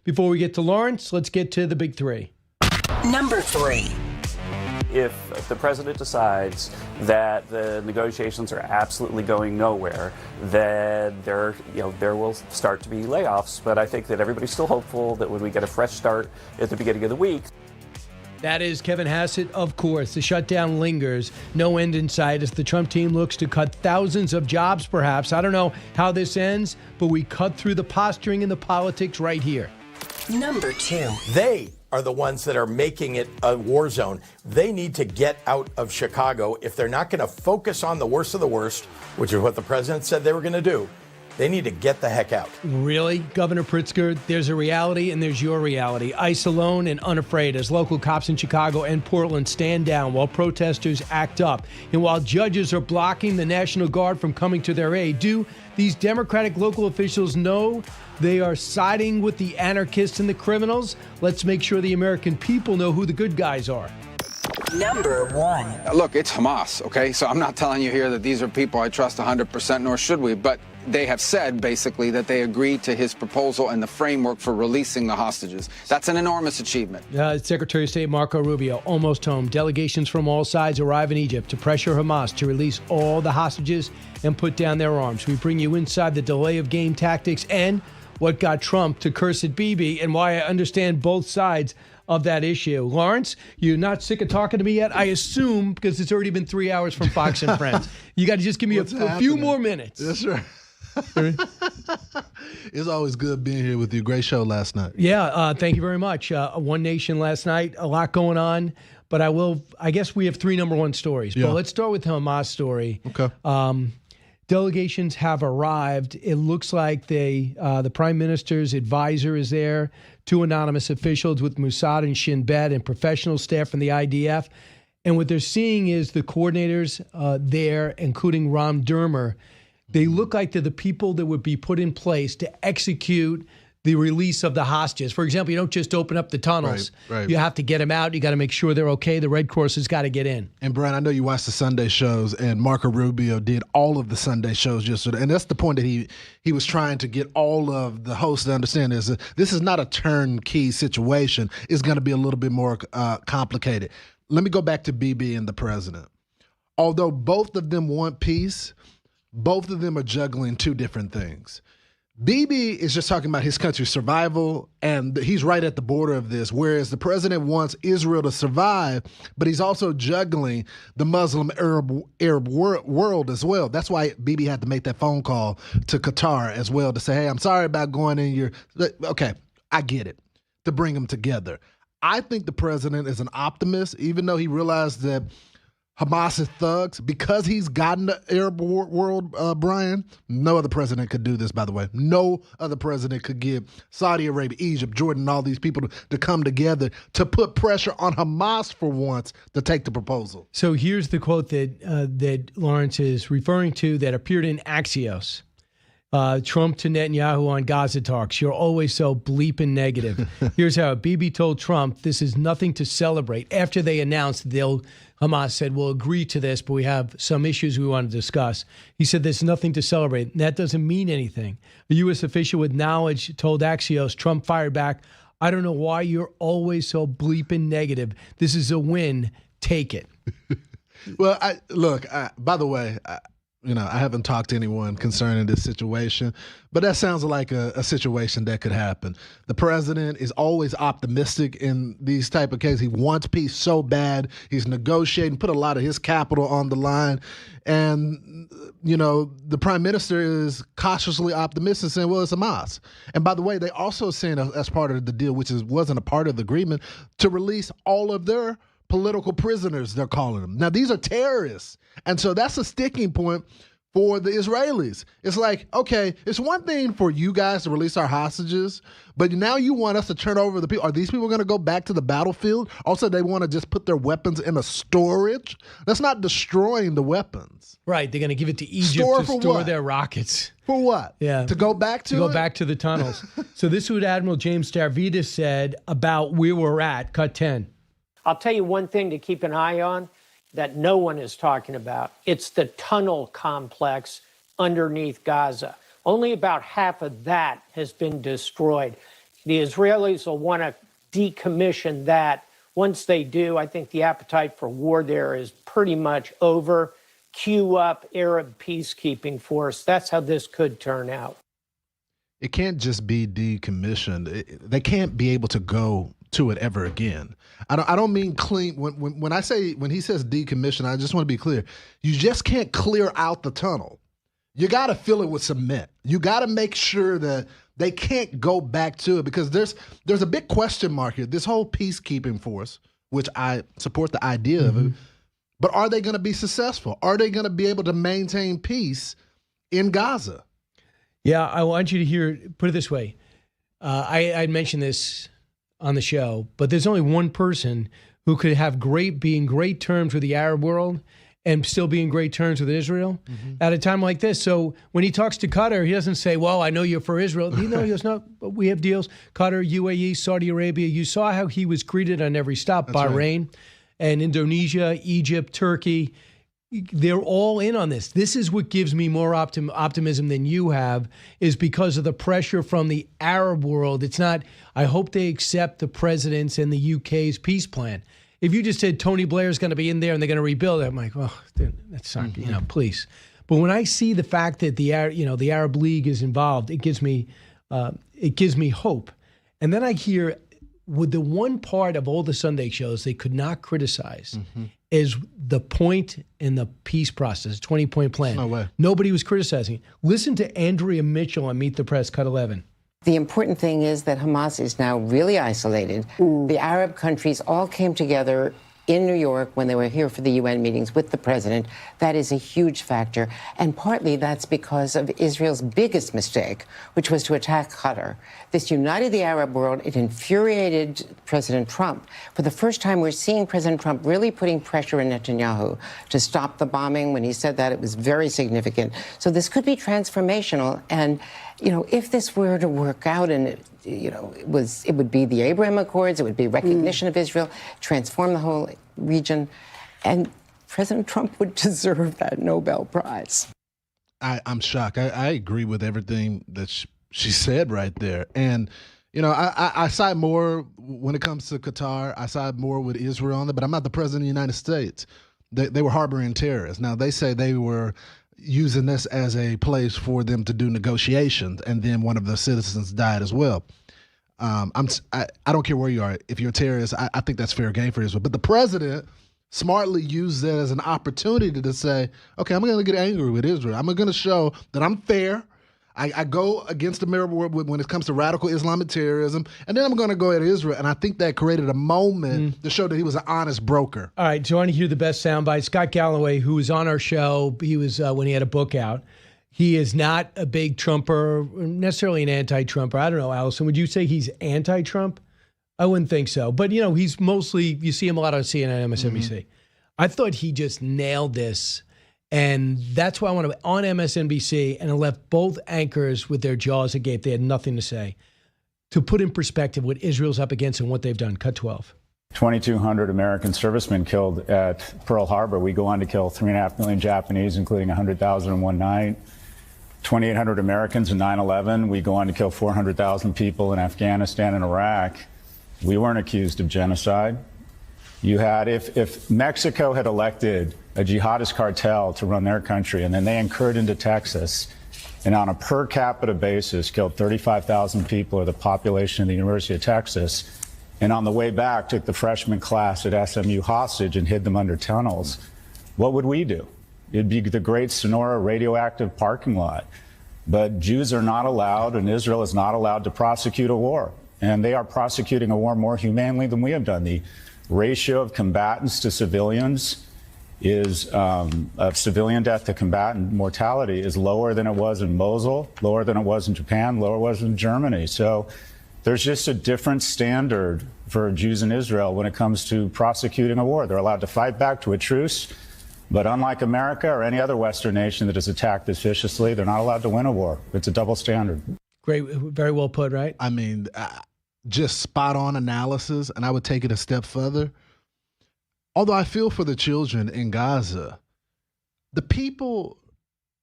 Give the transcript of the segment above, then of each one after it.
Before we get to Lawrence, let's get to the big three. Number 3. If the president decides that the negotiations are absolutely going nowhere, then there will start to be layoffs. But I think that everybody's still hopeful that when we get a fresh start at the beginning of the week. That is Kevin Hassett, of course. The shutdown lingers. No end in sight as the Trump team looks to cut thousands of jobs, perhaps. I don't know how this ends, but we cut through the posturing and the politics right here. Number 2. They are the ones that are making it a war zone. They need to get out of Chicago. If they're not going to focus on the worst of the worst, which is what the president said they were going to do, they need to get the heck out. Really, Governor Pritzker? There's a reality and there's your reality. ICE alone and unafraid as local cops in Chicago and Portland stand down while protesters act up. And while judges are blocking the National Guard from coming to their aid, do these Democratic local officials know they are siding with the anarchists and the criminals? Let's make sure the American people know who the good guys are. Number 1. Look, it's Hamas, okay? So I'm not telling you here that these are people I trust 100%, nor should we, but they have said, basically, that they agreed to his proposal and the framework for releasing the hostages. That's an enormous achievement. Secretary of State Marco Rubio, almost home. Delegations from all sides arrive in Egypt to pressure Hamas to release all the hostages and put down their arms. We bring you inside the delay of game tactics and what got Trump to curse at Bibi and why I understand both sides of that issue. Lawrence, you're not sick of talking to me yet? I assume, because it's already been 3 hours from Fox and Friends. You got to just give me a few more minutes. That's right. It's always good being here with you. Great show last night. Yeah, thank you very much. One Nation last night, a lot going on. But I guess we have 3 number 1 stories. Yeah. But let's start with the Hamas story. Okay. Delegations have arrived. It looks like the prime minister's advisor is there, 2 anonymous officials with Mossad and Shin Bet and professional staff from the IDF. And what they're seeing is the coordinators there, including Ron Dermer. They look like they're the people that would be put in place to execute the release of the hostages. For example, you don't just open up the tunnels. Right. You have to get them out. You got to make sure they're okay. The Red Cross has got to get in. And Brian, I know you watched the Sunday shows, and Marco Rubio did all of the Sunday shows yesterday. And that's the point that he was trying to get all of the hosts to understand is that this is not a turnkey situation. It's going to be a little bit more complicated. Let me go back to Bibi and the president. Although both of them want peace, both of them are juggling 2 different things. Bibi is just talking about his country's survival, and he's right at the border of this, whereas the president wants Israel to survive, but he's also juggling the Muslim Arab world as well. That's why Bibi had to make that phone call to Qatar as well to say, hey, I'm sorry about going in your... Okay, I get it, to bring them together. I think the president is an optimist, even though he realized that Hamas is thugs. Because he's gotten the Arab world, Brian, no other president could do this, by the way. No other president could get Saudi Arabia, Egypt, Jordan, all these people to come together to put pressure on Hamas for once to take the proposal. So here's the quote that Lawrence is referring to that appeared in Axios. Trump to Netanyahu on Gaza talks. You're always so bleeping negative. Here's how Bibi told Trump this is nothing to celebrate. After they announced Hamas said, we'll agree to this, but we have some issues we want to discuss. He said there's nothing to celebrate. That doesn't mean anything. A U.S. official with knowledge told Axios, Trump fired back, I don't know why you're always so bleeping negative. This is a win. Take it. Well, by the way, I haven't talked to anyone concerning this situation, but that sounds like a situation that could happen. The president is always optimistic in these type of cases. He wants peace so bad. He's negotiating, put a lot of his capital on the line. And, the prime minister is cautiously optimistic, saying, well, it's Hamas. And by the way, they also saying as part of the deal, which wasn't a part of the agreement, to release all of their political prisoners, they're calling them. Now, these are terrorists. And so that's a sticking point for the Israelis. It's like, okay, it's one thing for you guys to release our hostages, but now you want us to turn over the people. Are these people going to go back to the battlefield? Also, they want to just put their weapons in a storage? That's not destroying the weapons. Right. They're going to give it to Egypt to store their rockets. For what? Yeah. To go back to go back to the tunnels. So this is what Admiral James Stavridis said about where we're at. Cut 10. I'll tell you one thing to keep an eye on that no one is talking about. It's the tunnel complex underneath Gaza. Only about half of that has been destroyed. The Israelis will want to decommission that. Once they do, I think the appetite for war there is pretty much over. Queue up Arab peacekeeping force. That's how this could turn out. It can't just be decommissioned. They can't be able to go to it ever again. I don't mean clean. When he says decommission, I just want to be clear. You just can't clear out the tunnel. You got to fill it with cement. You got to make sure that they can't go back to it, because there's a big question mark here. This whole peacekeeping force, which I support the idea of it, but are they going to be successful? Are they going to be able to maintain peace in Gaza? Yeah, I want you to put it this way. I mentioned this on the show, but there's only one person who could be in great terms with the Arab world and still be in great terms with Israel at a time like this. So when he talks to Qatar, he doesn't say, well, I know you're for Israel. He goes, no, but we have deals. Qatar, UAE, Saudi Arabia. You saw how he was greeted on every stop. That's Bahrain and Indonesia, Egypt, Turkey. They're all in on this. This is what gives me more optimism than you have, is because of the pressure from the Arab world. It's not, I hope they accept the president's and the UK's peace plan. If you just said Tony Blair's going to be in there and they're going to rebuild it, I'm like, oh, that's not, please. But when I see the fact that the Arab League is involved, it gives me hope. And then I hear, with the one part of all the Sunday shows they could not criticize is the point in the peace process, 20-point plan. No way. Nobody was criticizing it. Listen to Andrea Mitchell on Meet the Press, Cut 11. The important thing is that Hamas is now really isolated. The Arab countries all came together in New York when they were here for the UN meetings with the president. That is a huge factor. And partly that's because of Israel's biggest mistake, which was to attack Qatar. This united the Arab world. It infuriated President Trump. For the first time, we're seeing President Trump really putting pressure on Netanyahu to stop the bombing. When he said that, it was very significant. So this could be transformational. And, if this were to work out and it would be the Abraham Accords, it would be recognition of Israel, transform the whole region, and President Trump would deserve that Nobel Prize. I'm shocked. I agree with everything that she said right there. And, I side more when it comes to Qatar. I side more with Israel on it, but I'm not the president of the United States. They were harboring terrorists. Now, they say they were using this as a place for them to do negotiations, and then one of the citizens died as well. I don't care where you are. If you're a terrorist, I think that's fair game for Israel. But the president smartly used that as an opportunity to say, okay, I'm going to get angry with Israel. I'm going to show that I'm fair. I go against the mirror when it comes to radical Islamic terrorism, and then I'm going to go at Israel. And I think that created a moment to show that he was an honest broker. All right, so I want to hear the best soundbite. Scott Galloway, who was on our show, he was when he had a book out. He is not a big Trumper, necessarily an anti-Trumper. I don't know, Allison, would you say he's anti-Trump? I wouldn't think so. But, he's mostly, you see him a lot on CNN, MSNBC. I thought he just nailed this. And that's why I want to, on MSNBC, and it left both anchors with their jaws agape. They had nothing to say. To put in perspective what Israel's up against and what they've done. Cut 12. 2,200 American servicemen killed at Pearl Harbor. We go on to kill 3.5 million Japanese, including 100,000 in one night. 2,800 Americans in 9/11. We go on to kill 400,000 people in Afghanistan and Iraq. We weren't accused of genocide. You had, if Mexico had elected a jihadist cartel to run their country, and then they incurred into Texas, and on a per capita basis killed 35,000 people, or the population of the University of Texas, and on the way back took the freshman class at SMU hostage and hid them under tunnels, what would we do? It'd be the great Sonora radioactive parking lot. But Jews are not allowed, and Israel is not allowed to prosecute a war. And they are prosecuting a war more humanely than we have done. The ratio of combatants to civilians is, of civilian death to combatant mortality is lower than it was in Mosul, lower than it was in Japan, lower than it was in Germany. So there's just a different standard for Jews in Israel when it comes to prosecuting a war. They're allowed to fight back to a truce, but unlike America or any other Western nation that has attacked this viciously, they're not allowed to win a war. It's a double standard. Great, very well put, right? I mean, just spot on analysis, and I would take it a step further. Although I feel for the children in Gaza, the people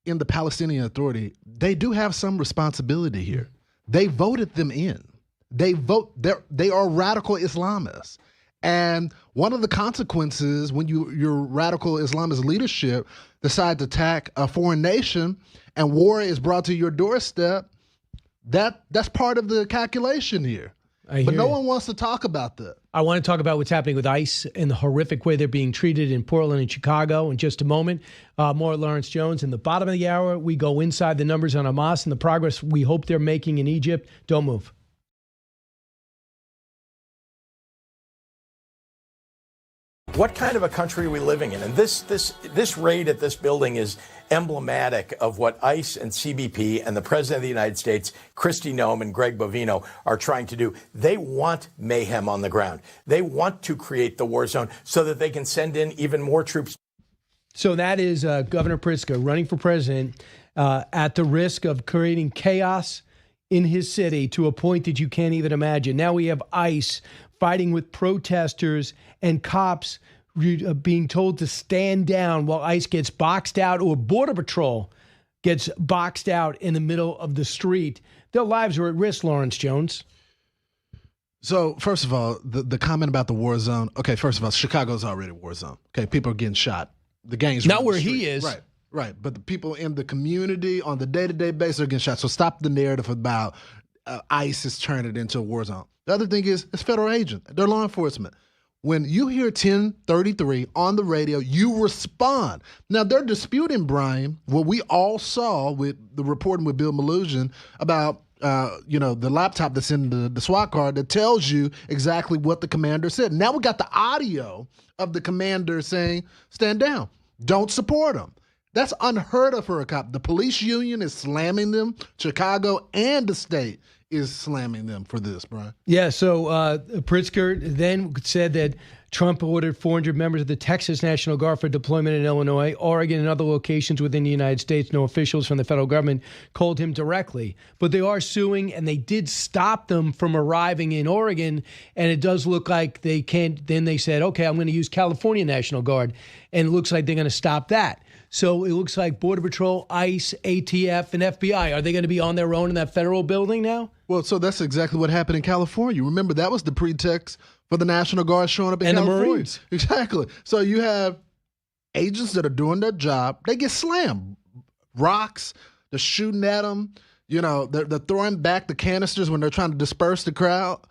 in the Palestinian Authority, they do have some responsibility here. They voted them in. they vote. They are radical Islamists. And one of the consequences when your radical Islamist leadership decide to attack a foreign nation and war is brought to your doorstep, that's part of the calculation here. But no one wants to talk about that. I want to talk about what's happening with ICE and the horrific way they're being treated in Portland and Chicago in just a moment. More Lawrence Jones. In the bottom of the hour, we go inside the numbers on Hamas and the progress we hope they're making in Egypt. Don't move. What kind of a country are we living in? And this raid at this building is emblematic of what ICE and CBP and the President of the United States, Kristi Noem and Greg Bovino, are trying to do. They want mayhem on the ground. They want to create the war zone so that they can send in even more troops. So that is Governor Pritzker running for president at the risk of creating chaos in his city to a point that you can't even imagine. Now we have ICE fighting with protesters and cops being told to stand down while ICE gets boxed out, or Border Patrol gets boxed out in the middle of the street. Their lives are at risk, Lawrence Jones. So, first of all, the comment about the war zone. Okay, first of all, Chicago's already a war zone. Okay, people are getting shot. The gangs not where he is. Right. But the people in the community on the day-to-day basis are getting shot. So stop the narrative about ICE is turning it into a war zone. The other thing is, it's federal agents. They're law enforcement. When you hear 1033 on the radio, you respond. Now, they're disputing, Brian, what we all saw with the reporting with Bill Malugin about, the laptop that's in the SWAT car that tells you exactly what the commander said. Now we got the audio of the commander saying, stand down. Don't support them. That's unheard of for a cop. The police union is slamming them. Chicago and the state is slamming them for this, Brian. Yeah, so Pritzker then said that Trump ordered 400 members of the Texas National Guard for deployment in Illinois, Oregon, and other locations within the United States. No officials from the federal government called him directly. But they are suing, and they did stop them from arriving in Oregon, and it does look like they can't. Then they said, okay, I'm going to use California National Guard, and it looks like they're going to stop that. So it looks like Border Patrol, ICE, ATF, and FBI, are they going to be on their own in that federal building now? Well, so that's exactly what happened in California. Remember, that was the pretext for the National Guard showing up in California. And the Marines. Exactly. So you have agents that are doing their job. They get slammed. Rocks, they're shooting at them. They're throwing back the canisters when they're trying to disperse the crowd.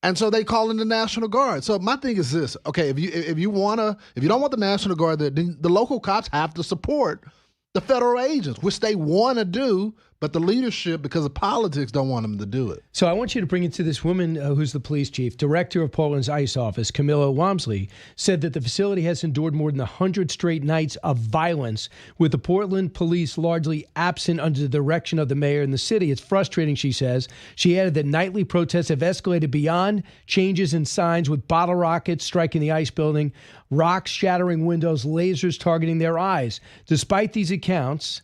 And so they call in the National Guard. So my thing is this: okay, if you don't want the National Guard, then the local cops have to support the federal agents, which they want to do, but the leadership, because of politics, don't want them to do it. So I want you to bring it to this woman who's the police chief. Director of Portland's ICE office, Camilla Wamsley, said that the facility has endured more than 100 straight nights of violence, with the Portland police largely absent under the direction of the mayor and the city. It's frustrating, she says. She added that nightly protests have escalated beyond changes in signs, with bottle rockets striking the ICE building, rocks shattering windows, lasers targeting their eyes. Despite these accounts,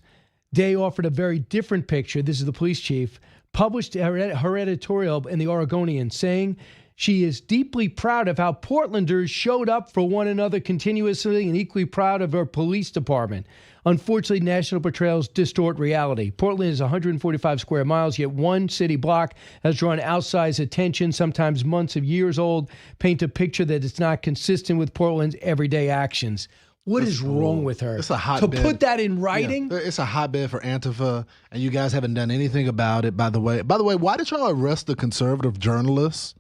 Day offered a very different picture. This is the police chief, published her editorial in the Oregonian, saying she is deeply proud of how Portlanders showed up for one another continuously and equally proud of her police department. Unfortunately, national portrayals distort reality. Portland is 145 square miles, yet one city block has drawn outsized attention, sometimes months of years old, paint a picture that is not consistent with Portland's everyday actions. What is wrong with her? It's a hotbed. To put that in writing? Yeah, it's a hotbed for Antifa, and you guys haven't done anything about it, by the way. By the way, why did y'all arrest the conservative journalists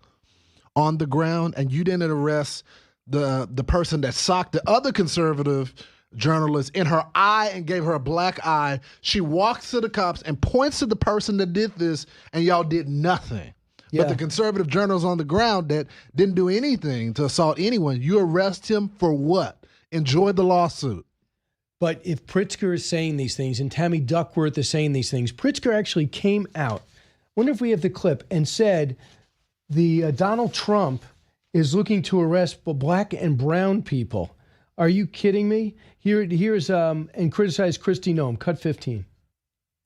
on the ground, and you didn't arrest the person that socked the other conservative journalist in her eye and gave her a black eye? She walks to the cops and points to the person that did this, and y'all did nothing. Yeah. But the conservative journalists on the ground that didn't do anything to assault anyone, you arrest him for what? Enjoy the lawsuit. But if Pritzker is saying these things and Tammy Duckworth is saying these things, Pritzker actually came out, wonder if we have the clip, and said the Donald Trump is looking to arrest black and brown people. Are you kidding me? Here's and criticize Kristi Noem, cut 15.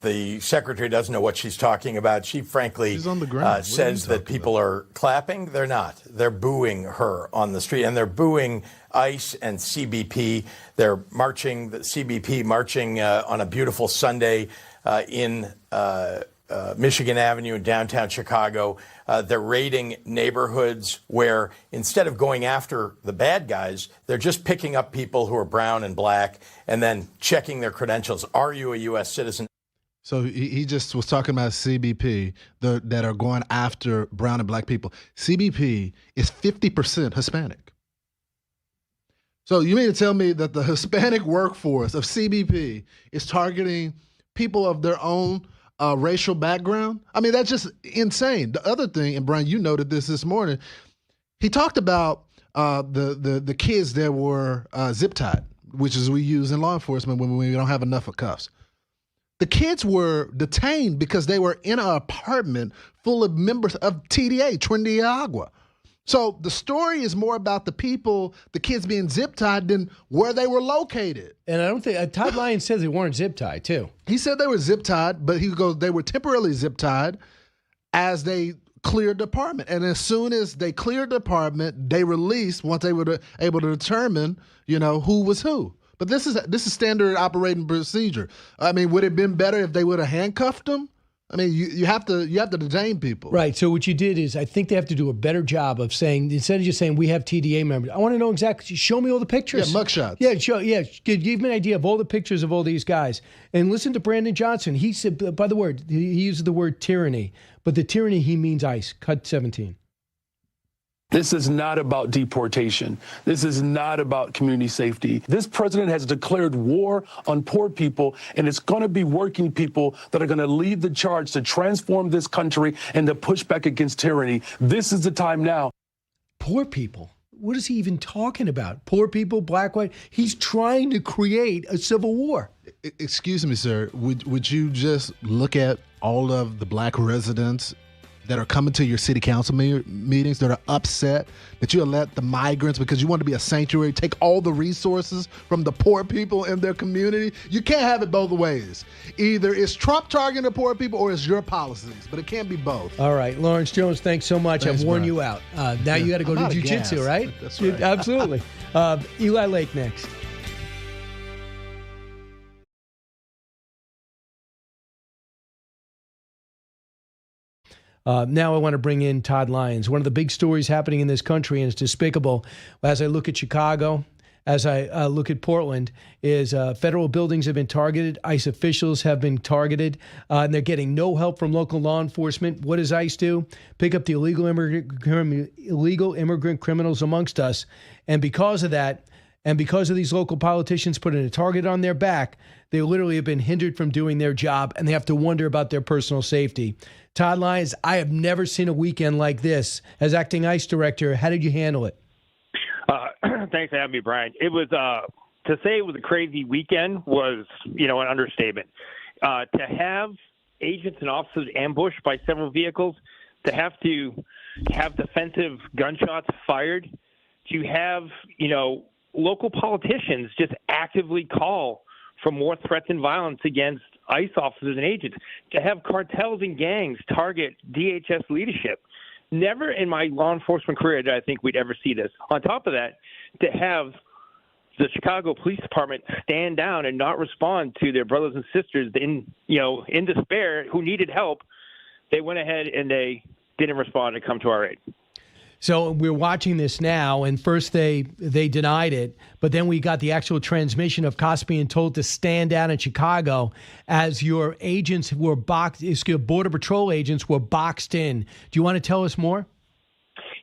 The secretary doesn't know what she's talking about. She frankly says that people are clapping. They're not. They're booing her on the street, and they're booing ICE and CBP. They're marching, the CBP marching on a beautiful Sunday in Michigan Avenue in downtown Chicago. They're raiding neighborhoods where instead of going after the bad guys, they're just picking up people who are brown and black and then checking their credentials. Are you a U.S. citizen? So he just was talking about CBP that are going after brown and black people. CBP is 50% Hispanic. So you mean to tell me that the Hispanic workforce of CBP is targeting people of their own racial background? I mean, that's just insane. The other thing, and Brian, you noted this morning, he talked about the kids that were zip tied, which is we use in law enforcement when we don't have enough of cuffs. The kids were detained because they were in an apartment full of members of TDA, Trinity Agua. So the story is more about the people, the kids being zip-tied than where they were located. And I don't think, Todd Lyons says they weren't zip-tied, too. He said they were zip-tied, but he goes, they were temporarily zip-tied as they cleared the apartment. And as soon as they cleared the apartment, they released once they were able to determine, who was who. But this is standard operating procedure. I mean, would it have been better if they would have handcuffed them? I mean, you have to detain people. Right. So what you did is, I think they have to do a better job of saying, instead of just saying we have TDA members, I want to know exactly. Show me all the pictures. Yeah, mugshots. Yeah, give me an idea of all the pictures of all these guys. And listen to Brandon Johnson. He said, by the word, he uses the word tyranny, but the tyranny he means ICE. Cut 17. This is not about deportation. This is not about community safety. This president has declared war on poor people, and it's going to be working people that are going to lead the charge to transform this country and to push back against tyranny. This is the time now. Poor people? What is he even talking about? Poor people, black, white? He's trying to create a civil war. Excuse me, sir. Would you just look at all of the black residents that are coming to your city council meetings that are upset that you let the migrants, because you want to be a sanctuary, take all the resources from the poor people in their community? You can't have it both ways. Either it's Trump targeting the poor people or it's your policies, but it can't be both. All right, Lawrence Jones, thanks so much. Thanks, I've worn Brian. you out. Now you got to go to jiu-jitsu, right? That's right. Absolutely. Eli Lake next. Now I want to bring in Todd Lyons. One of the big stories happening in this country, and it's despicable, as I look at Chicago, as I look at Portland, is federal buildings have been targeted. ICE officials have been targeted, and they're getting no help from local law enforcement. What does ICE do? Pick up the illegal immigrant criminals amongst us. And because of that, and because of these local politicians putting a target on their back, they literally have been hindered from doing their job, and they have to wonder about their personal safety. Todd Lyons, I have never seen a weekend like this. As acting ICE director, how did you handle it? Thanks for having me, Brian. It was to say it was a crazy weekend was, an understatement. To have agents and officers ambushed by several vehicles, to have defensive gunshots fired, to have, local politicians just actively call for more threats and violence against ICE officers and agents, to have cartels and gangs target DHS leadership. Never in my law enforcement career did I think we'd ever see this. On top of that, to have the Chicago Police Department stand down and not respond to their brothers and sisters in despair who needed help, they went ahead and they didn't respond and come to our aid. So we're watching this now, and first they denied it, but then we got the actual transmission of cops being told to stand down in Chicago as your agents were Border Patrol agents were boxed in. Do you want to tell us more?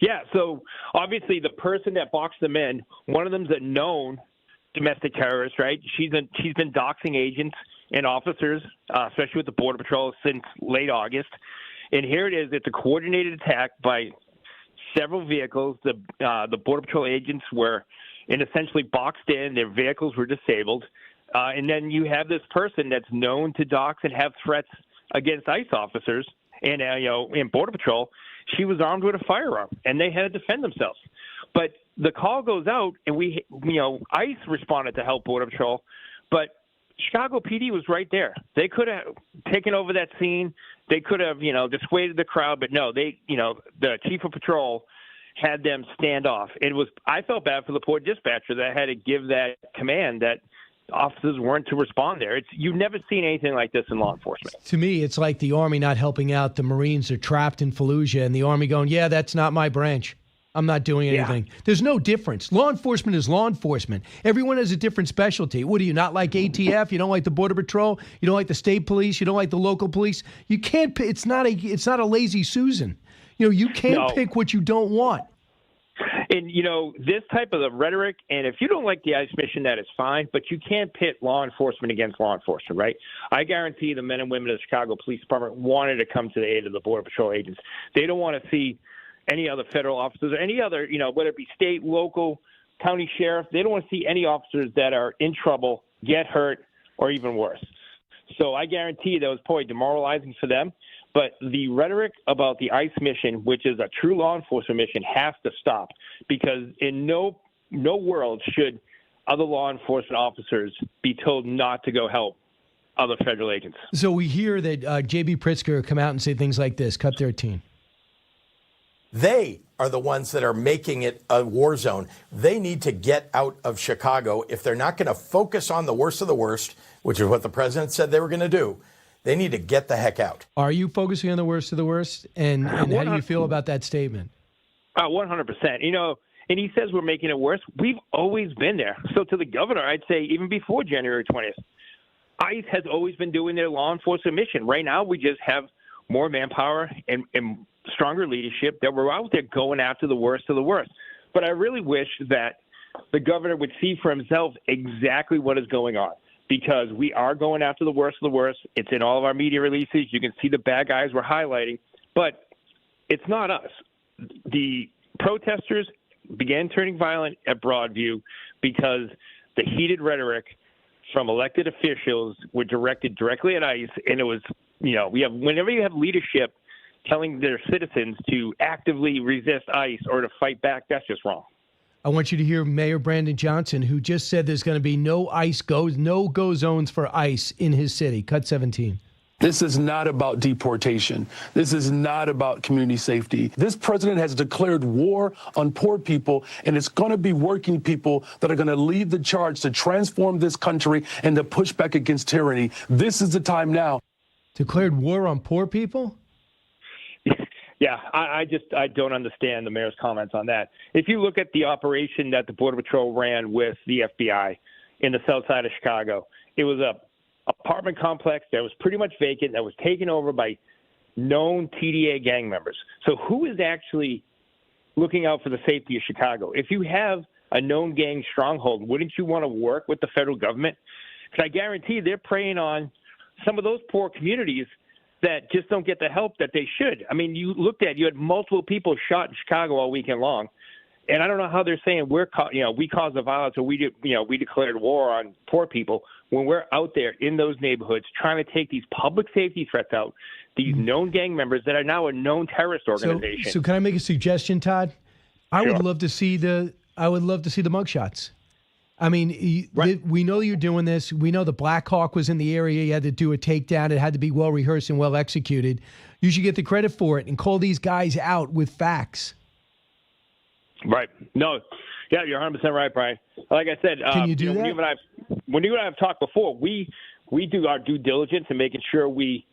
Yeah, so obviously the person that boxed them in, one of them's a known domestic terrorist, right? She's been doxing agents and officers, especially with the Border Patrol, since late August. And here it is. It's a coordinated attack by several vehicles. The Border Patrol agents were essentially boxed in. Their vehicles were disabled. And then you have this person that's known to dox and have threats against ICE officers and, in Border Patrol. She was armed with a firearm, and they had to defend themselves. But the call goes out, and ICE responded to help Border Patrol, but Chicago PD was right there. They could have taken over that scene. They could have, dissuaded the crowd, but no, the chief of patrol had them stand off. I felt bad for the poor dispatcher that had to give that command that officers weren't to respond there. You've never seen anything like this in law enforcement. To me, it's like the Army not helping out. The Marines are trapped in Fallujah, and the Army going, yeah, that's not my branch. I'm not doing anything. Yeah. There's no difference. Law enforcement is law enforcement. Everyone has a different specialty. What do you not like ATF? You don't like the Border Patrol? You don't like the state police? You don't like the local police? You can't. It's not a lazy Susan. You can't pick what you don't want. And, this type of the rhetoric, and if you don't like the ICE mission, that is fine, but you can't pit law enforcement against law enforcement, right? I guarantee the men and women of the Chicago Police Department wanted to come to the aid of the Border Patrol agents. They don't want to see any other federal officers or any other, whether it be state, local, county sheriff, they don't want to see any officers that are in trouble, get hurt, or even worse. So I guarantee that was probably demoralizing for them. But the rhetoric about the ICE mission, which is a true law enforcement mission, has to stop, because in no world should other law enforcement officers be told not to go help other federal agents. So we hear that J.B. Pritzker come out and say things like this, cut 13. They are the ones that are making it a war zone. They need to get out of Chicago. If they're not going to focus on the worst of the worst, which is what the president said they were going to do, they need to get the heck out. Are you focusing on the worst of the worst? And how do you feel about that statement? 100%. And he says we're making it worse. We've always been there. So to the governor, I'd say even before January 20th, ICE has always been doing their law enforcement mission. Right now, we just have more manpower and stronger leadership that we're out there going after the worst of the worst. But I really wish that the governor would see for himself exactly what is going on, because we are going after the worst of the worst. It's in all of our media releases. You can see the bad guys we're highlighting, but it's not us. The protesters began turning violent at Broadview because the heated rhetoric from elected officials were directed directly at ICE, and it was, whenever you have leadership telling their citizens to actively resist ICE or to fight back, that's just wrong. I want you to hear Mayor Brandon Johnson, who just said there's going to be no go zones for ICE in his city. Cut 17. This is not about deportation. This is not about community safety. This president has declared war on poor people, and it's going to be working people that are going to lead the charge to transform this country and to push back against tyranny. This is the time now. Declared war on poor people? Yeah, I don't understand the mayor's comments on that. If you look at the operation that the Border Patrol ran with the FBI in the south side of Chicago, it was a apartment complex that was pretty much vacant, that was taken over by known TDA gang members. So who is actually looking out for the safety of Chicago? If you have a known gang stronghold, wouldn't you want to work with the federal government? Because I guarantee they're preying on some of those poor communities that just don't get the help that they should. I mean, you had multiple people shot in Chicago all weekend long, and I don't know how they're saying we caused the violence or we declared war on poor people when we're out there in those neighborhoods trying to take these public safety threats out, these known gang members that are now a known terrorist organization. So can I make a suggestion, Todd? I would love to see the mugshots. I mean, we know you're doing this. We know the Black Hawk was in the area. You had to do a takedown. It had to be well rehearsed and well executed. You should get the credit for it and call these guys out with facts. Right. No. Yeah, you're 100% right, Brian. Like I said, can you do that? When you and I have talked before, we do our due diligence in making sure we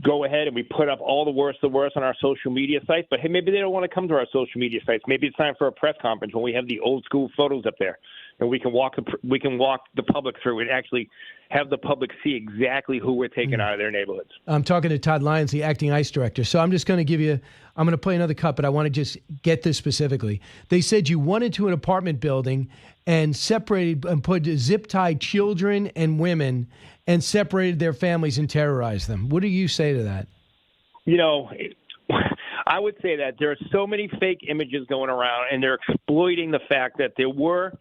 go ahead and we put up all the worst of the worst on our social media sites. But hey, maybe they don't want to come to our social media sites. Maybe it's time for a press conference when we have the old school photos up there, and we can walk the public through and actually have the public see exactly who we're taking out of their neighborhoods. I'm talking to Todd Lyons, the acting ICE director. So I'm just going to I'm going to play another cut, but I want to just get this specifically. They said you went into an apartment building and separated and put zip-tied children and women and separated their families and terrorized them. What do you say to that? I would say that there are so many fake images going around, and they're exploiting the fact that there were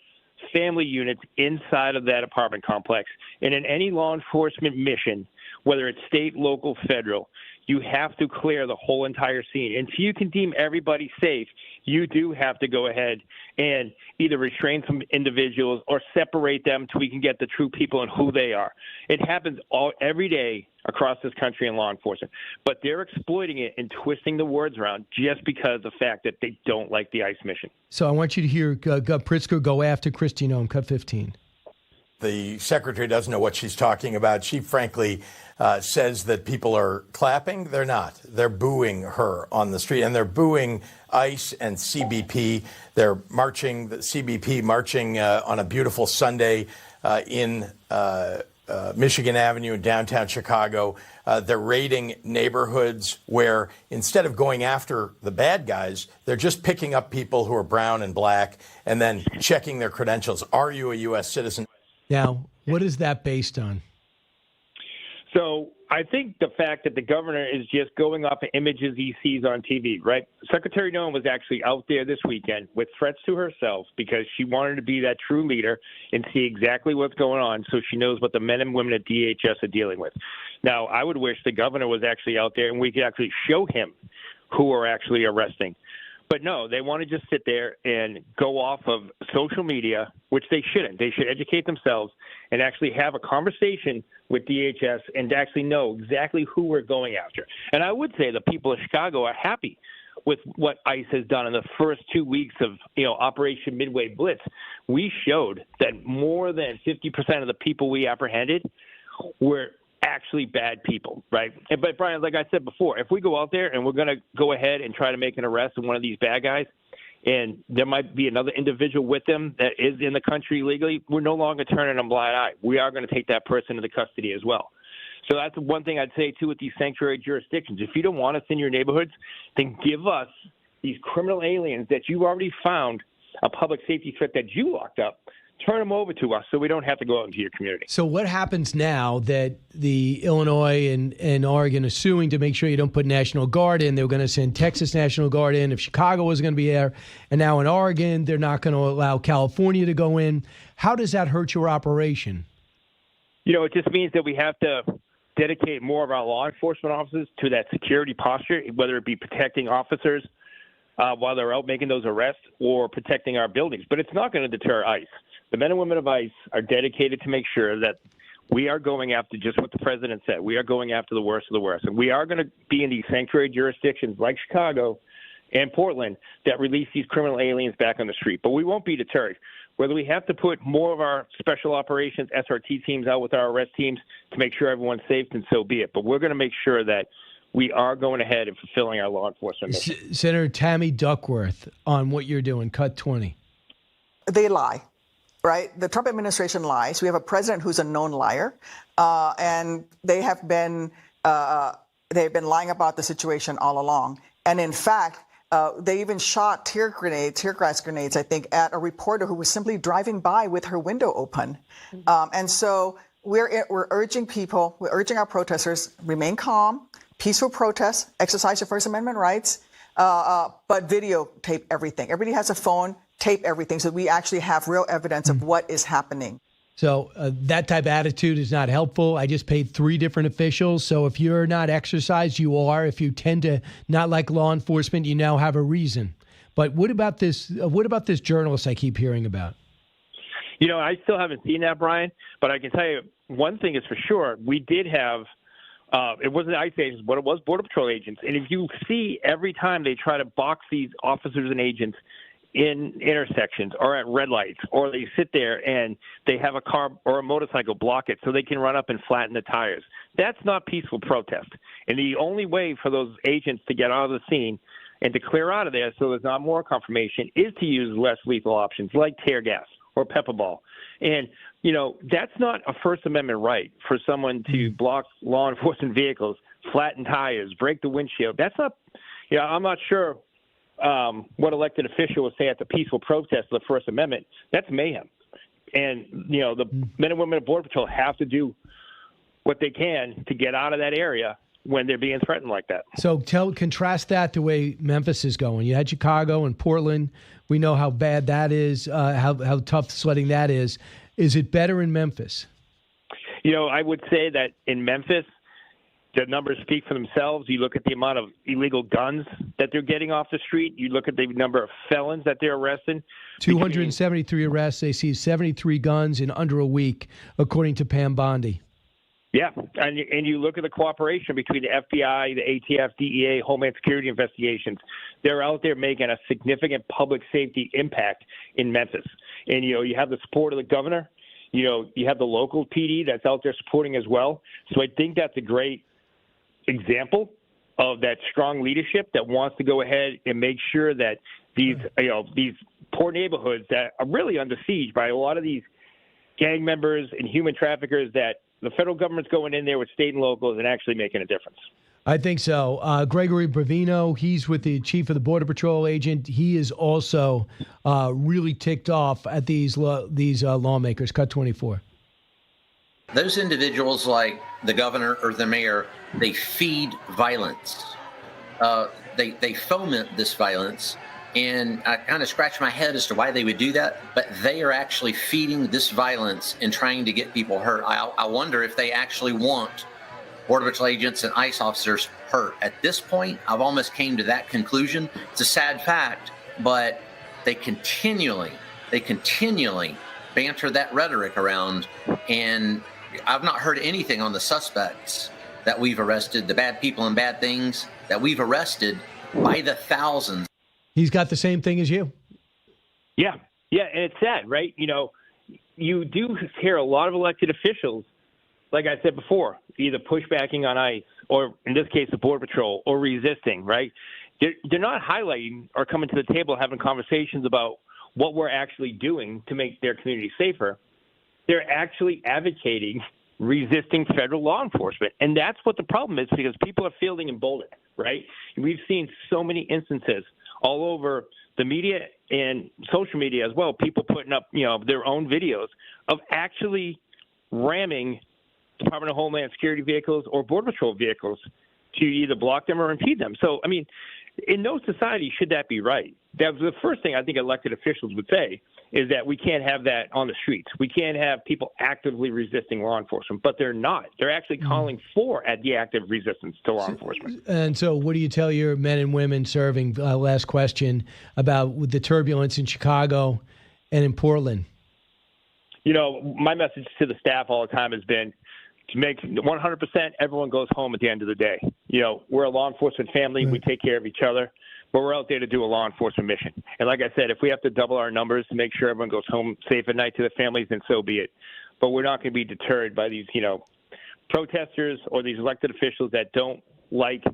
family units inside of that apartment complex. And in any law enforcement mission, whether it's state, local, federal, you have to clear the whole entire scene. Until you can deem everybody safe, you do have to go ahead and either restrain some individuals or separate them till we can get the true people and who they are. It happens every day across this country in law enforcement, but they're exploiting it and twisting the words around just because of the fact that they don't like the ICE mission. So I want you to hear Pritzker go after Kristi Noem, cut 15. The secretary doesn't know what she's talking about. She frankly says that people are clapping. They're not. They're booing her on the street, and they're booing ICE and CBP. They're marching, the CBP marching on a beautiful Sunday in Michigan Avenue in downtown Chicago. They're raiding neighborhoods where instead of going after the bad guys, they're just picking up people who are brown and black and then checking their credentials. Are you a U.S. citizen? Now, what is that based on? So I think the fact that the governor is just going off of images he sees on TV, right? Secretary Noem was actually out there this weekend with threats to herself because she wanted to be that true leader and see exactly what's going on so she knows what the men and women at DHS are dealing with. Now, I would wish the governor was actually out there and we could actually show him who are actually arresting. But no, they want to just sit there and go off of social media, which they shouldn't. They should educate themselves and actually have a conversation with DHS and actually know exactly who we're going after. And I would say the people of Chicago are happy with what ICE has done in the first 2 weeks of, Operation Midway Blitz. We showed that more than 50% of the people we apprehended were actually bad people, right? But Brian, like I said before, if we go out there and we're going to go ahead and try to make an arrest of one of these bad guys, and there might be another individual with them that is in the country legally, we're no longer turning a blind eye. We are going to take that person into custody as well. So that's one thing I'd say, too, with these sanctuary jurisdictions. If you don't want us in your neighborhoods, then give us these criminal aliens that you've already found a public safety threat that you locked up. Turn them over to us so we don't have to go out into your community. So what happens now that the Illinois and Oregon are suing to make sure you don't put National Guard in? They were going to send Texas National Guard in if Chicago was going to be there. And now in Oregon, they're not going to allow California to go in. How does that hurt your operation? It just means that we have to dedicate more of our law enforcement officers to that security posture, whether it be protecting officers while they're out making those arrests or protecting our buildings. But it's not going to deter ICE. The men and women of ICE are dedicated to make sure that we are going after just what the president said. We are going after the worst of the worst. And we are going to be in these sanctuary jurisdictions like Chicago and Portland that release these criminal aliens back on the street. But we won't be deterred. Whether we have to put more of our special operations, SRT teams out with our arrest teams to make sure everyone's safe, then so be it. But we're going to make sure that we are going ahead and fulfilling our law enforcement mission. Senator Tammy Duckworth, on what you're doing, cut 20. They lie. Right? The Trump administration lies. We have a president who's a known liar, and they have been lying about the situation all along. And in fact, they even shot tear gas grenades, I think, at a reporter who was simply driving by with her window open. And so we're urging our protesters, remain calm, peaceful protest, exercise your First Amendment rights, but videotape everything. Everybody has a phone. Tape everything so we actually have real evidence of what is happening. So that type of attitude is not helpful. I just paid 3 different officials. So if you're not exercised, you are. If you tend to not like law enforcement, you now have a reason. But what about this? What about this journalist I keep hearing about? I still haven't seen that, Brian. But I can tell you one thing is for sure. We did have. It wasn't ICE agents, but it was Border Patrol agents. And if you see every time they try to box these officers and agents in intersections or at red lights, or they sit there and they have a car or a motorcycle block it so they can run up and flatten the tires. That's not peaceful protest. And the only way for those agents to get out of the scene and to clear out of there so there's not more confirmation is to use less lethal options like tear gas or pepper ball. And, that's not a First Amendment right for someone to block law enforcement vehicles, flatten tires, break the windshield. That's not, I'm not sure what elected official would say at the peaceful protest of the First Amendment. That's mayhem. And, the men and women of Border Patrol have to do what they can to get out of that area when they're being threatened like that. So contrast that to the way Memphis is going. You had Chicago and Portland. We know how bad that is, how tough sledding that is. Is it better in Memphis? I would say that in Memphis, the numbers speak for themselves. You look at the amount of illegal guns that they're getting off the street. You look at the number of felons that they're arresting. 273 arrests. They seized 73 guns in under a week, according to Pam Bondi. Yeah, and you look at the cooperation between the FBI, the ATF, DEA, Homeland Security investigations. They're out there making a significant public safety impact in Memphis. And, you have the support of the governor. You have the local PD that's out there supporting as well. So I think that's a great example of that strong leadership that wants to go ahead and make sure that these poor neighborhoods that are really under siege by a lot of these gang members and human traffickers, that the federal government's going in there with state and locals and actually making a difference. I think so. Gregory Bravino, he's with the chief of the Border Patrol agent. He is also really ticked off at these lawmakers. Cut 24. Those individuals like the governor or the mayor, they feed violence. They foment this violence. And I kind of scratch my head as to why they would do that, but they are actually feeding this violence and trying to get people hurt. I wonder if they actually want Border Patrol agents and ICE officers hurt. At this point, I've almost came to that conclusion. It's a sad fact, but they continually banter that rhetoric around, and I've not heard anything on the suspects that we've arrested, the bad people and bad things that we've arrested by the thousands. He's got the same thing as you. Yeah, and it's sad, right? You do hear a lot of elected officials, like I said before, either pushbacking on ICE or, in this case, the Border Patrol, or resisting, right? They're not highlighting or coming to the table having conversations about what we're actually doing to make their community safer. They're actually advocating resisting federal law enforcement. And that's what the problem is, because people are feeling emboldened, right? We've seen so many instances all over the media and social media as well, people putting up, their own videos of actually ramming Department of Homeland Security vehicles or Border Patrol vehicles to either block them or impede them. So, in no society should that be right. That's the first thing I think elected officials would say, is that we can't have that on the streets. We can't have people actively resisting law enforcement, but they're not. They're actually calling for the active resistance to law enforcement. And so what do you tell your men and women serving, last question, about the turbulence in Chicago and in Portland? My message to the staff all the time has been to make 100% everyone goes home at the end of the day. We're a law enforcement family. We take care of each other. But we're out there to do a law enforcement mission. And like I said, if we have to double our numbers to make sure everyone goes home safe at night to their families, then so be it. But we're not going to be deterred by these, protesters or these elected officials that don't like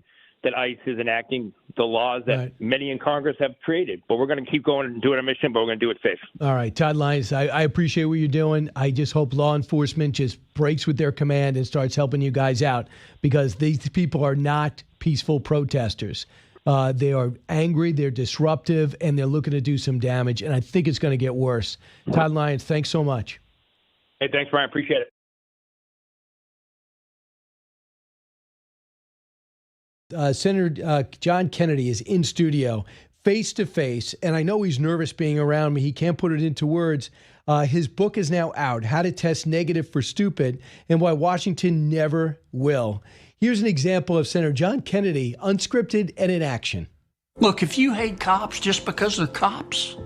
that ICE is enacting the laws that many in Congress have created. But we're going to keep going and doing our mission, but we're going to do it safe. All right, Todd Lyons, I appreciate what you're doing. I just hope law enforcement just breaks with their command and starts helping you guys out, because these people are not peaceful protesters. They are angry, they're disruptive, and they're looking to do some damage, and I think it's going to get worse. Todd Lyons, thanks so much. Hey, thanks, Brian. Appreciate it. Senator John Kennedy is in studio, face-to-face, and I know he's nervous being around me. He can't put it into words. His book is now out, How to Test Negative for Stupid and Why Washington Never Will. Here's an example of Senator John Kennedy, unscripted and in action. Look, if you hate cops just because they're cops,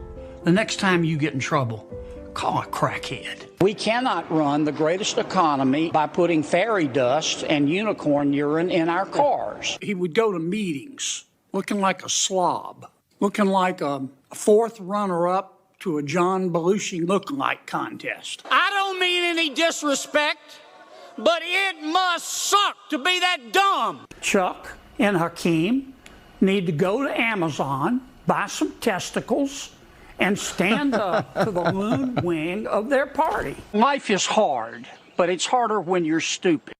the next time you get in trouble, call a crackhead. We cannot run the greatest economy by putting fairy dust and unicorn urine in our cars. He would go to meetings looking like a slob, looking like a fourth runner-up to a John Belushi lookalike contest. I don't mean any disrespect, but it must suck to be that dumb. Chuck and Hakeem need to go to Amazon, buy some testicles, and stand up to the loon wing of their party. Life is hard, but it's harder when you're stupid.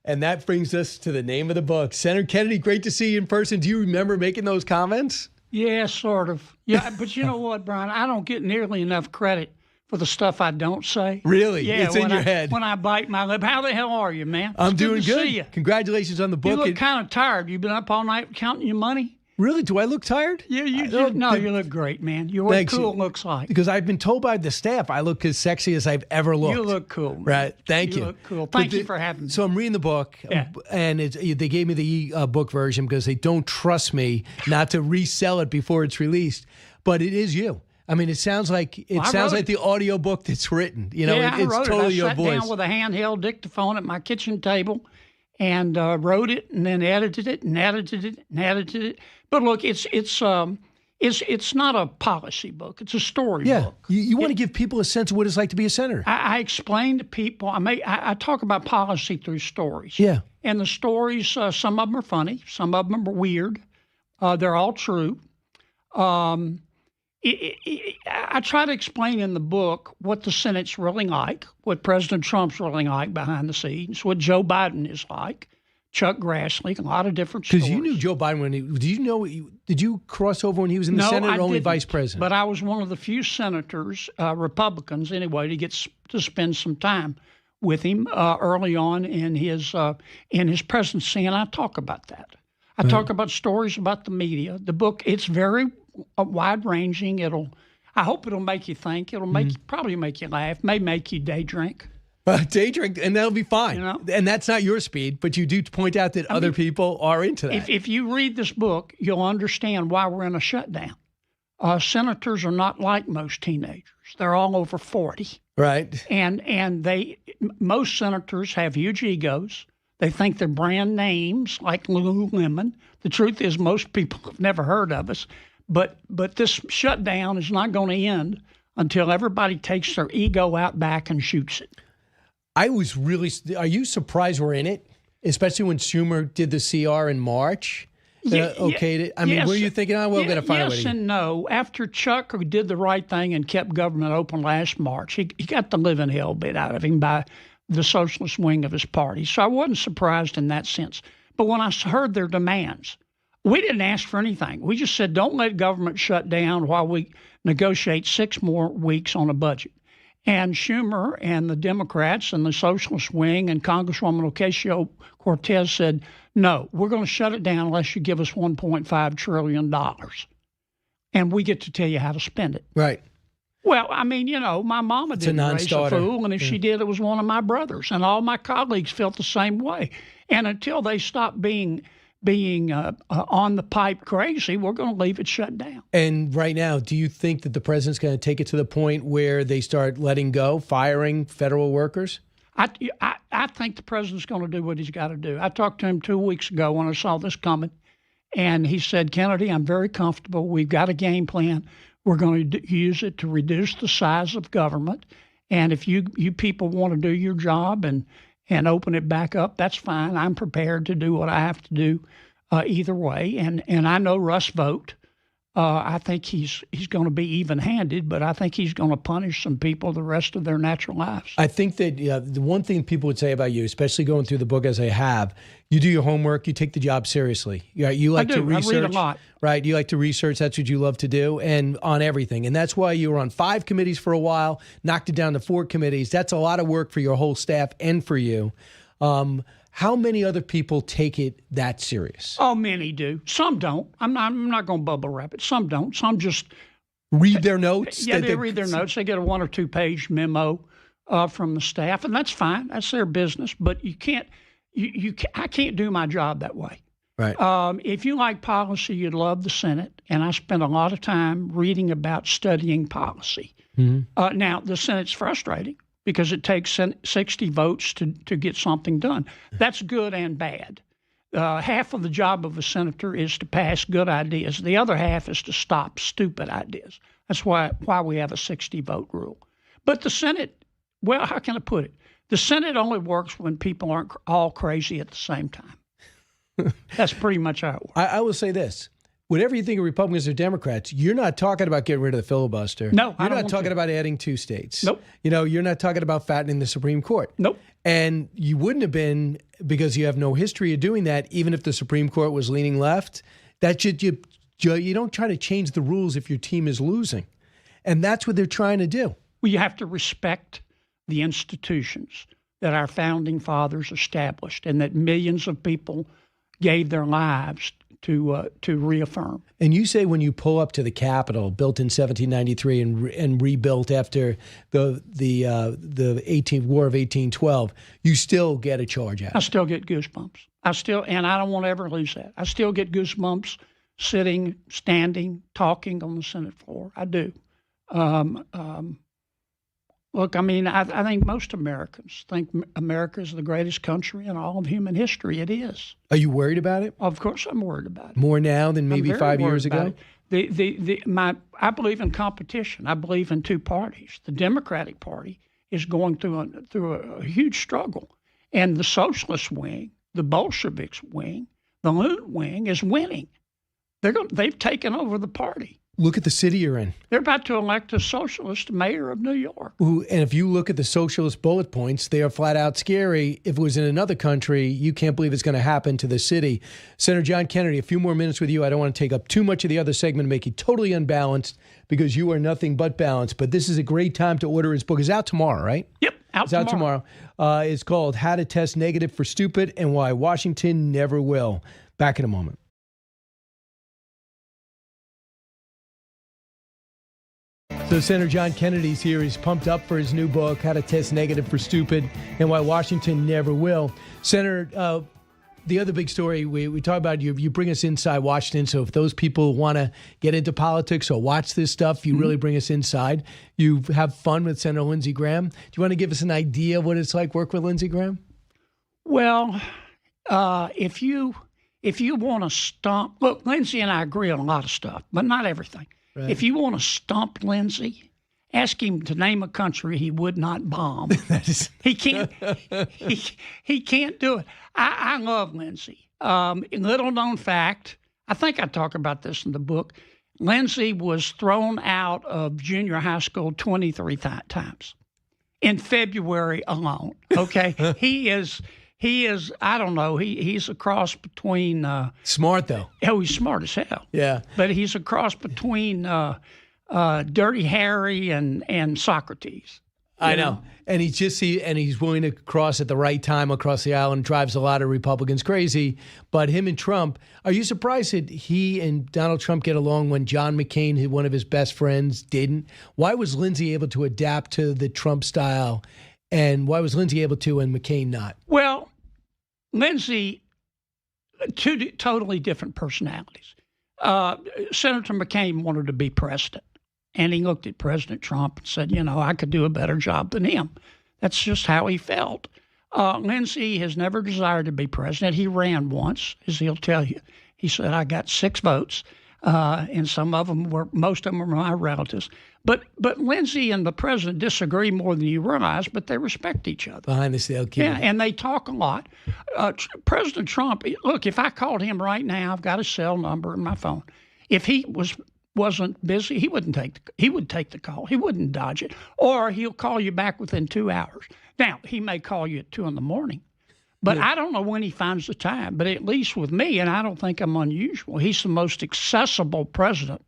And that brings us to the name of the book. Senator Kennedy, great to see you in person. Do you remember making those comments? Yeah, sort of. Yeah, but you know what, Brian? I don't get nearly enough credit for the stuff I don't say. Really? Yeah, it's in your head. When I bite my lip. How the hell are you, man? I'm doing good. See you. Congratulations on the book. You look kind of tired. You been up all night counting your money? Really? Do I look tired? Yeah, you look great, man. You're what cool looks like. Because I've been told by the staff I look as sexy as I've ever looked. You look cool, man. Right. Thank you. You look cool. Thank you for having me. So I'm reading the book, and they gave me the book version because they don't trust me not to resell it before it's released. But it is you. I mean, it sounds like the audio book that's written. I it's wrote totally your sat voice. Down with a handheld dictaphone at my kitchen table and wrote it, and then edited it and edited it and edited it. But look, it's It's not a policy book. It's a story Yeah, book. you want to give people a sense of what it's like to be a senator. I explain to people. I talk about policy through stories. Yeah. And the stories, some of them are funny, some of them are weird. They're all true. I try to explain in the book what the Senate's really like, what President Trump's really like behind the scenes, what Joe Biden is like, Chuck Grassley, a lot of different stories. Because you knew Joe Biden when did you cross over when he was in the Senate or only vice president? But I was one of the few senators, Republicans anyway, to get to spend some time with him early on in his presidency, and I talk about that. I talk about stories about the media. The book, it's very wide-ranging. I hope it'll make you think. It'll probably make you laugh, may make you day drink. Day drink, and that'll be fine. And that's not your speed, but you do point out that other people are into that. If you read this book, you'll understand why we're in a shutdown. Senators are not like most teenagers. They're all over 40. Right. And most senators have huge egos. They think they're brand names like Lululemon. The truth is most people have never heard of us. But this shutdown is not going to end until everybody takes their ego out back and shoots it. Are you surprised we're in it? Especially when Schumer did the CR in March? Okayed it? I mean, were you thinking, we're going to find a way? Yes and no. After Chuck did the right thing and kept government open last March, he got the living hell bit out of him by the socialist wing of his party. So I wasn't surprised in that sense. But when I heard their demands, we didn't ask for anything. We just said, don't let government shut down while we negotiate 6 more weeks on a budget. And Schumer and the Democrats and the socialist wing and Congresswoman Ocasio-Cortez said, no, we're going to shut it down unless you give us $1.5 trillion. And we get to tell you how to spend it. Right. Well, I mean, my mama didn't raise a fool, and if she did, it was one of my brothers. And all my colleagues felt the same way. And until they stop being on the pipe crazy, we're going to leave it shut down. And right now, do you think that the president's going to take it to the point where they start letting go, firing federal workers? I think the president's going to do what he's got to do. I talked to him 2 weeks ago when I saw this coming, and he said, Kennedy, I'm very comfortable. We've got a game plan. We're going to use it to reduce the size of government. And if you people want to do your job and open it back up, that's fine. I'm prepared to do what I have to do either way. And I know Russ Vogt. I think he's going to be even-handed, but I think he's going to punish some people the rest of their natural lives. I think that the one thing people would say about you, especially going through the book as I have, you do your homework, you take the job seriously. You like to research. I read a lot. Right, you like to research. That's what you love to do, and on everything. And that's why you were on 5 committees for a while, knocked it down to 4 committees. That's a lot of work for your whole staff and for you. How many other people take it that serious? Oh, many do. Some don't. I'm not going to bubble wrap it. Some don't. Some just read their notes. Yeah, they read their notes. They get a 1 or 2 page memo from the staff, and that's fine. That's their business. But you can't. I can't do my job that way. Right. If you like policy, you'd love the Senate, and I spend a lot of time reading about studying policy. Mm-hmm. Now, the Senate's frustrating because it takes 60 votes to get something done. That's good and bad. Half of the job of a senator is to pass good ideas. The other half is to stop stupid ideas. That's why we have a 60-vote rule. But the Senate, well, how can I put it? The Senate only works when people aren't all crazy at the same time. That's pretty much how it works. I will say this. Whatever you think of Republicans or Democrats, you're not talking about getting rid of the filibuster. No, you're not talking about adding 2 states. Nope. You're not talking about fattening the Supreme Court. Nope. And you wouldn't have been, because you have no history of doing that, even if the Supreme Court was leaning left. That you don't try to change the rules if your team is losing. And that's what they're trying to do. Well, you have to respect the institutions that our founding fathers established and that millions of people gave their lives to reaffirm. And you say when you pull up to the Capitol, built in 1793 and rebuilt after the War of 1812, you still get a charge out. I still get goosebumps. And I don't want to ever lose that. I still get goosebumps sitting, standing, talking on the Senate floor. I do. Look, I mean, I think most Americans think America is the greatest country in all of human history. It is. Are you worried about it? Of course I'm worried about it. More now than maybe 5 years ago? I believe in competition. I believe in two parties. The Democratic Party is going through a huge struggle, and the socialist wing, the Bolsheviks wing, the Loon wing is winning. They've taken over the party. Look at the city you're in. They're about to elect a socialist mayor of New York. And if you look at the socialist bullet points, they are flat out scary. If it was in another country, you can't believe it's going to happen to the city. Senator John Kennedy, a few more minutes with you. I don't want to take up too much of the other segment and make you totally unbalanced because you are nothing but balanced. But this is a great time to order his book. It's out tomorrow, right? Yep, it's out tomorrow. It's called How to Test Negative for Stupid and Why Washington Never Will. Back in a moment. So Senator John Kennedy's here. He's pumped up for his new book, How to Test Negative for Stupid and Why Washington Never Will. Senator, the other big story, we talk about, you bring us inside Washington. So if those people want to get into politics or watch this stuff, you really bring us inside. You have fun with Senator Lindsey Graham. Do you want to give us an idea of what it's like work with Lindsey Graham? Well, if you want to stump, look, Lindsey and I agree on a lot of stuff, but not everything. Right. If you want to stump Lindsey, ask him to name a country he would not bomb. He can't. He can't do it. I love Lindsey. Little known fact. I think I talk about this in the book. Lindsey was thrown out of junior high school 23 times in February alone. Okay, he is. I don't know. He's a cross between. Smart though. Oh, he's smart as hell. Yeah. But he's a cross between Dirty Harry and Socrates. I know. And he's willing to cross at the right time across the aisle and drives a lot of Republicans crazy. But him and Trump, are you surprised that he and Donald Trump get along when John McCain, one of his best friends, didn't? Why was Lindsey able to adapt to the Trump style? And why was Lindsey able to and McCain not? Well, Lindsey, two totally different personalities. Senator McCain wanted to be president, and he looked at President Trump and said, I could do a better job than him. That's just how he felt. Lindsey has never desired to be president. He ran once, as he'll tell you. He said, I got 6 votes, and most of them were my relatives. But Lindsey and the president disagree more than you realize, but they respect each other. Behind the scenes, and they talk a lot. President Trump, look, if I called him right now, I've got his cell number in my phone. If he wasn't busy, he would take the call. He wouldn't dodge it, or he'll call you back within 2 hours. Now he may call you at 2 a.m, but I don't know when he finds the time. But at least with me, and I don't think I'm unusual, he's the most accessible president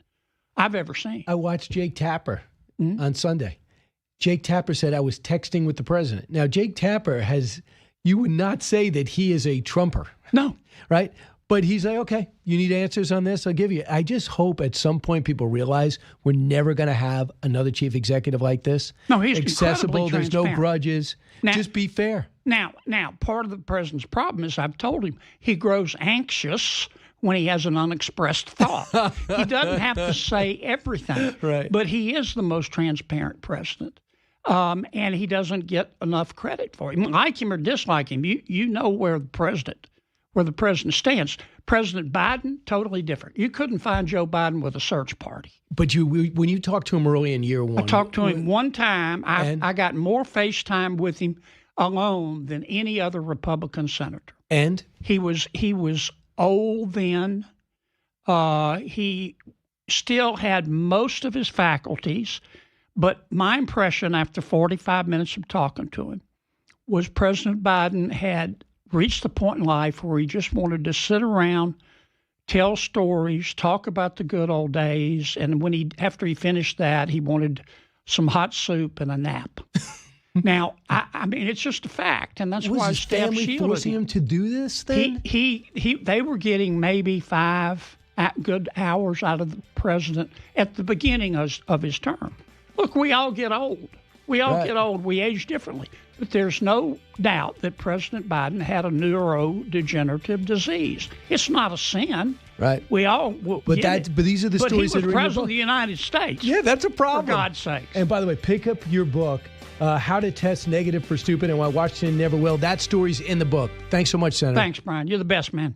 I've ever seen. I watched Jake Tapper on Sunday. Jake Tapper said, I was texting with the president. Now, Jake Tapper you would not say that he is a Trumper. No. Right? But he's like, okay, you need answers on this? I'll give you. I just hope at some point people realize we're never going to have another chief executive like this. No, he's accessible. There's no grudges. Now, just be fair. Now, part of the president's problem is I've told him he grows anxious when he has an unexpressed thought. He doesn't have to say everything, right? But he is the most transparent president, and he doesn't get enough credit for it. Like him or dislike him, you know where the president stands. President Biden, totally different. You couldn't find Joe Biden with a search party. But when you talked to him early in year one, I talked to him one time. I got more FaceTime with him alone than any other Republican senator. And he was old then. He still had most of his faculties, but my impression after 45 minutes of talking to him was President Biden had reached the point in life where he just wanted to sit around, tell stories, talk about the good old days, and after he finished that, he wanted some hot soup and a nap. Now, I mean, it's just a fact, and that's why his family forcing him to do this. Then they were getting maybe 5 good hours out of the president at the beginning of his term. Look, we all get old. We age differently, but there's no doubt that President Biden had a neurodegenerative disease. It's not a sin. Right. We all. But these are the stories that are in your book. But he was president of the United States. Yeah, that's a problem. For God's sake. And by the way, pick up your book, How to Test Negative for Stupid and Why Washington Never Will. That story's in the book. Thanks so much, Senator. Thanks, Brian. You're the best, man.